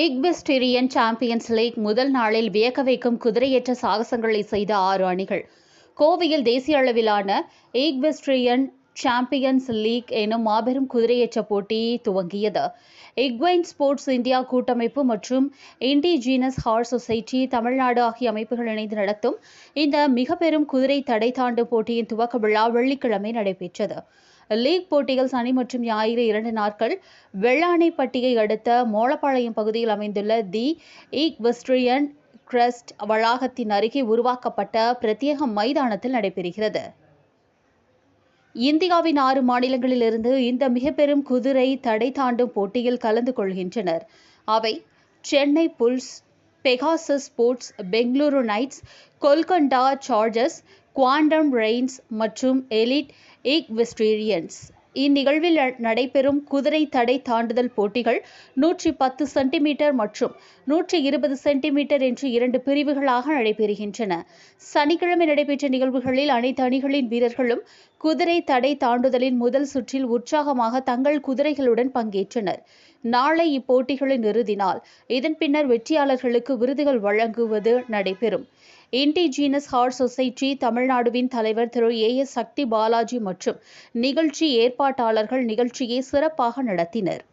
ஈக்வெஸ்டீரியன் champions league முதல் நாளில் வியக்க வைக்கும் குதிரையேற்ற சாகசங்களை செய்த 6 அணிகள். கோவையில் தேசிய அளவிலான ஈக்வெஸ்டீரியன் சாம்பியன்ஸ் லீக் எனும் மாபெரும் குதிரையேற்ற போட்டி துவங்கியது. ஈக்வைன் ஸ்போர்ட்ஸ் இந்தியா கூட்டமைப்பு மற்றும் இண்டிஜீனஸ் ஹார்ஸ் சொசைட்டி தமிழ்நாடு ஆகிய அமைப்புகள் இணைந்து நடத்தும் இந்த மிக பெரும் குதிரை தடை தாண்டும் போட்டியின் துவக்க விழா வெள்ளிக்கிழமை நடைபெற்றது. லீக் போட்டிகள் சனி மற்றும் ஞாயிறு 2 நாட்கள் வெள்ளானைப்பட்டியை அடுத்த மோலப்பாளையம் பகுதியில் அமைந்துள்ள தி ஈக்வெஸ்டீரியன் கிரெஸ்ட் வளாகத்தின் அருகே உருவாக்கப்பட்ட பிரத்யேக மைதானத்தில் நடைபெறுகிறது. இந்தியாவின் 6 மாநிலங்களிலிருந்து இந்த மிக பெரும் குதிரை தடை தாண்டும் போட்டியில் கலந்து கொள்கின்றனர். அவை Chennai Bulls, Pegasus Sports, Bengaluru Knights, Golconda Chargers, Quantum Rains மற்றும் எலிட் ஈக்வெஸ்டீரியன்ஸ். இந்நிகழ்வில் நடைபெறும் குதிரை தடை தாண்டுதல் போட்டிகள் 110 சென்டிமீட்டர் மற்றும் 120 சென்டிமீட்டர் என்று 2 பிரிவுகளாக நடைபெறுகின்றன. சனிக்கிழமை நடைபெற்ற நிகழ்வுகளில் அனைத்து அணிகளின் வீரர்களும் குதிரை தடை தாண்டுதலின் முதல் சுற்றில் உற்சாகமாக தங்கள் குதிரைகளுடன் பங்கேற்றனர். நாளை இப்போட்டிகளின் இறுதி நாள். இதன் பின்னர் வெற்றியாளர்களுக்கு விருதுகள் வழங்குவது நடைபெறும். இண்டிஜீனஸ் ஹார்ஸ் சொசைட்டி தமிழ்நாடுவின் தலைவர் திரு AS சக்தி பாலாஜி மற்றும் நிகழ்ச்சி ஏற்பாட்டாளர்கள் நிகழ்ச்சியை சிறப்பாக நடத்தினர்.